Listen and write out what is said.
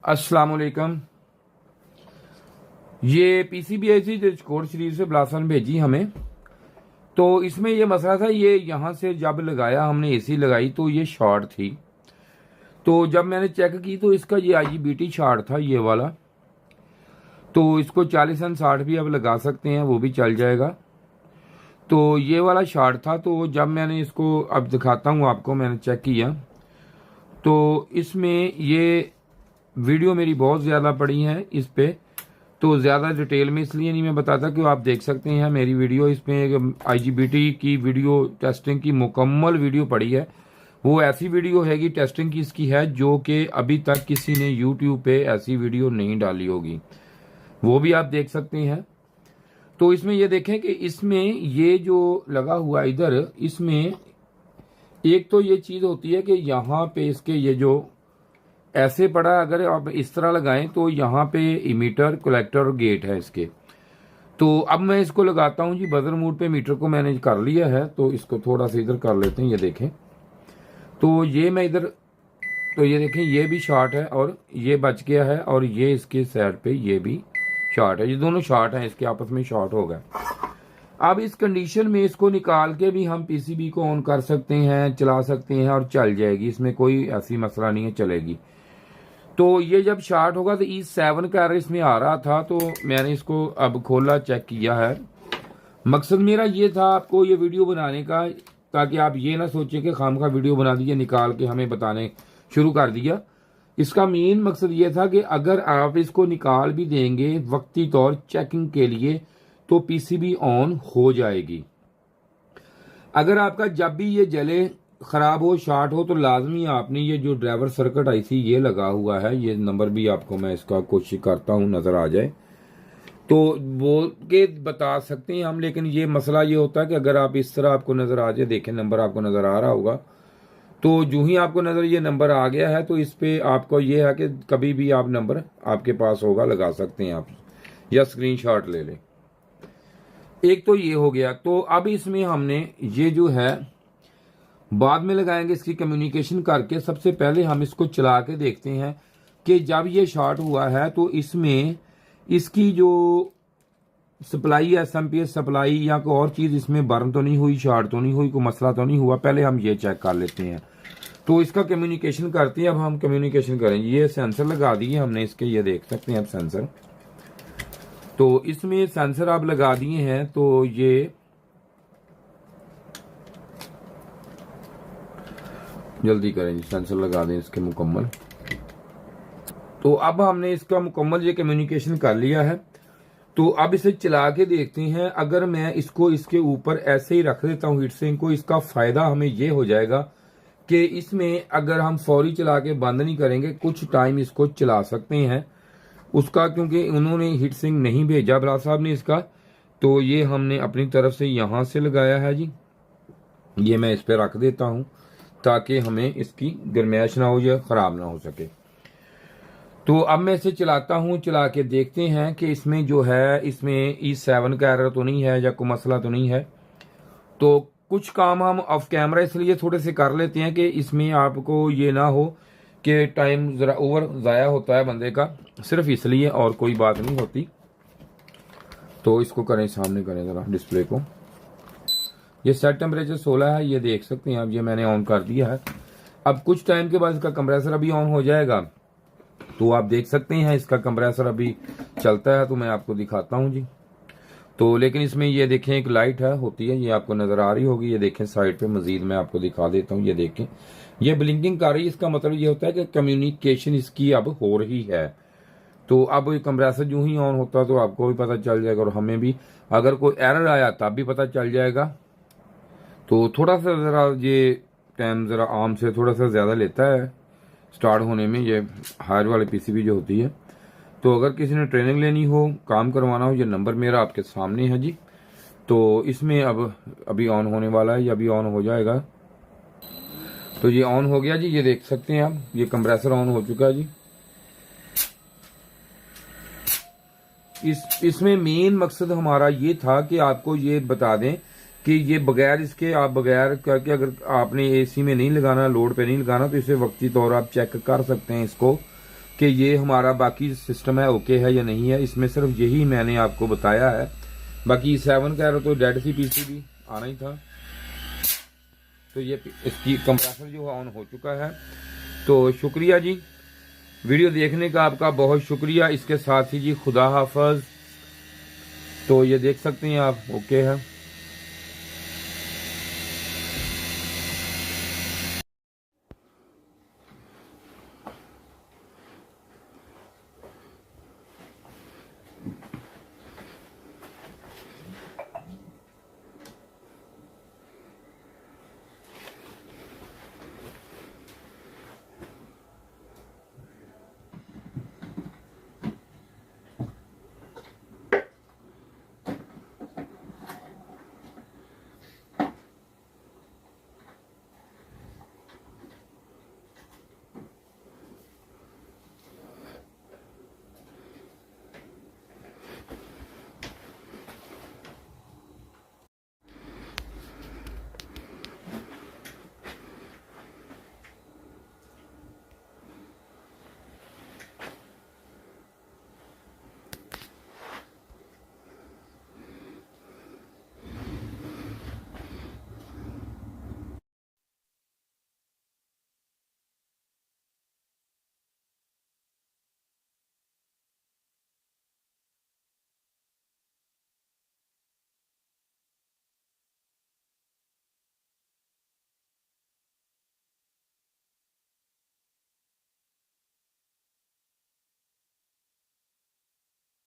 अस्सलाम वालेकुम। ये पीसीबीआईसी रिकॉर्ड शरीफ से ब्लासन भेजी हमें। तो इसमें ये मसला था, ये यहाँ से जब लगाया हमने एसी लगाई तो ये शॉर्ट थी। तो जब मैंने चेक की तो इसका ये आईजीबीटी शॉर्ट था, ये वाला। तो इसको 40 एंड 60 भी अब लगा सकते हैं, वो भी चल जाएगा। तो ये वाला शॉर्ट था। तो जब मैंने इसको अब दिखाता हूँ आपको, मैंने चेक किया तो इसमें ये वीडियो मेरी बहुत ज़्यादा पड़ी है इस पे, तो ज़्यादा डिटेल में इसलिए नहीं मैं बताता कि आप देख सकते हैं मेरी वीडियो। इसमें एक आईजीबीटी की वीडियो टेस्टिंग की मुकम्मल वीडियो पड़ी है। वो ऐसी वीडियो है कि टेस्टिंग की इसकी है जो कि अभी तक किसी ने यूट्यूब पे ऐसी वीडियो नहीं डाली होगी, वो भी आप देख सकते हैं। तो इसमें ये देखें कि इसमें ये जो लगा हुआ इधर, इसमें एक तो ये चीज़ होती है कि यहाँ पे इसके ये जो ऐसे पड़ा, अगर आप इस तरह लगाएं तो यहाँ पे इमीटर, कलेक्टर और गेट है इसके। तो अब मैं इसको लगाता हूँ जी बजर मोड पे। मीटर को मैंने कर लिया है, तो इसको थोड़ा सा इधर कर लेते हैं। ये देखें तो ये मैं इधर, तो ये देखें ये भी शॉर्ट है और ये बच गया है, और ये इसके साइड पे ये भी शॉर्ट है। ये दोनों शॉर्ट हैं, इसके आपस में शॉर्ट हो गए। अब इस कंडीशन में इसको निकाल के भी हम पीसीबी को ऑन कर सकते हैं, चला सकते हैं और चल जाएगी, इसमें कोई ऐसी मसला नहीं है, चलेगी। तो ये जब शॉर्ट होगा तो E7 का एरर इसमें आ रहा था, तो मैंने इसको अब खोला, चेक किया है। मकसद मेरा ये था आपको ये वीडियो बनाने का, ताकि आप ये ना सोचें कि खामखा वीडियो बना दिया, निकाल के हमें बताने शुरू कर दिया। इसका मेन मकसद ये था कि अगर आप इसको निकाल भी देंगे वक्ती तौर चेकिंग के लिए तो पीसीबी ऑन हो जाएगी। अगर आपका जब भी ये जले, खराब हो, शॉर्ट हो, तो लाजमी आपने ये जो ड्राइवर सर्किट आईसी ये लगा हुआ है, ये नंबर भी आपको मैं इसका कोशिश करता हूँ नजर आ जाए तो बोल के बता सकते हैं हम। लेकिन ये मसला ये होता है कि अगर आप इस तरह आपको नजर आ जाए, देखें नंबर आपको नजर आ रहा होगा, तो जो ही आपको नजर ये नंबर आ गया है तो इस पे आपको ये है कि कभी भी आप नंबर आपके पास होगा, लगा सकते हैं आप, या स्क्रीनशॉट ले लें। एक तो ये हो गया। तो अब इसमें हमने ये जो है बाद में लगाएंगे, इसकी कम्युनिकेशन करके। सबसे पहले हम इसको चला के देखते हैं कि जब ये शॉर्ट हुआ है तो इसमें इसकी जो सप्लाई है, एसएमपीएस सप्लाई या कोई और चीज़ इसमें बर्न तो नहीं हुई, शॉर्ट तो नहीं हुई, कोई मसला तो नहीं हुआ। पहले हम ये चेक कर लेते हैं। तो इसका कम्युनिकेशन करते हैं। अब हम कम्युनिकेशन करेंगे। ये सेंसर लगा दिए हमने इसके, ये देख सकते हैं आप सेंसर। तो इसमें सेंसर आप लगा दिए हैं, तो ये जल्दी करें जी, सेंसर लगा दें इसके मुकम्मल। तो अब हमने इसका मुकम्मल ये कम्युनिकेशन कर लिया है। तो अब इसे चला के देखते हैं। अगर मैं इसको इसके ऊपर ऐसे ही रख देता हूँ हीट सिंक को, इसका फायदा हमें ये हो जाएगा कि इसमें अगर हम फौरी चला के बंद नहीं करेंगे, कुछ टाइम इसको चला सकते हैं उसका, क्योंकि उन्होंने हीट सिंक नहीं भेजा बराड़ साहब ने इसका, तो ये हमने अपनी तरफ से यहां से लगाया है जी। ये मैं इस पर रख देता हूं ताकि हमें इसकी गर्माइश ना हो या खराब ना हो सके। तो अब मैं इसे चलाता हूं, चला के देखते हैं कि इसमें जो है, इसमें E7 का एरर तो नहीं है या कोई मसला तो नहीं है। तो कुछ काम हम ऑफ कैमरा इसलिए थोड़े से कर लेते हैं कि इसमें आपको ये ना हो कि टाइम जरा ओवर ज़ाया होता है बंदे का, सिर्फ इसलिए, और कोई बात नहीं होती। तो इसको करें, सामने करें ज़रा डिस्प्ले को। ये सेट टेम्परेचर 16 है, ये देख सकते हैं आप। ये मैंने ऑन कर दिया है। अब कुछ टाइम के बाद इसका कंप्रेसर अभी ऑन हो जाएगा, तो आप देख सकते हैं इसका कंप्रेसर अभी चलता है। तो मैं आपको दिखाता हूँ जी। तो लेकिन इसमें ये देखें एक लाइट है, होती है, ये आपको नजर आ रही होगी। ये देखें साइड पे, मजीद मैं आपको दिखा देता हूँ। ये देखें ये ब्लिंकिंग कर रही है। इसका मतलब ये होता है कि कम्युनिकेशन इसकी अब हो रही है। तो अब ये कंप्रेसर जो ही ऑन होता है तो आपको भी पता चल जाएगा, और हमें भी अगर कोई एरर आया तब भी पता चल जाएगा। तो थोड़ा सा ज़रा ये टाइम ज़रा आम से थोड़ा सा ज़्यादा लेता है स्टार्ट होने में, ये हायर वाले पीसीबी जो होती है। तो अगर किसी ने ट्रेनिंग लेनी हो, काम करवाना हो, ये नंबर मेरा आपके सामने है जी। तो इसमें अब अभी ऑन होने वाला है, ये अभी ऑन हो जाएगा। तो ये ऑन हो गया जी, ये देख सकते हैं आप, ये कंप्रेसर ऑन हो चुका है जी। इसमें मेन मकसद हमारा ये था कि आपको ये बता दें कि ये बगैर इसके, आप बगैर करके, अगर आपने एसी में नहीं लगाना, लोड पे नहीं लगाना, तो इसे वक्ती तौर आप चेक कर सकते हैं इसको। कि ये हमारा बाकी सिस्टम है ओके है या नहीं है। इसमें सिर्फ यही मैंने आपको बताया है, बाकी 7 कह रहे तो डेड सी पीसीबी आना ही था। तो ये इसकी कंप्रेसर जो है ऑन हो चुका है। तो शुक्रिया जी, वीडियो देखने का आपका बहुत शुक्रिया। इसके साथ ही जी खुदा हाफिज। तो ये देख सकते हैं आप, ओके है।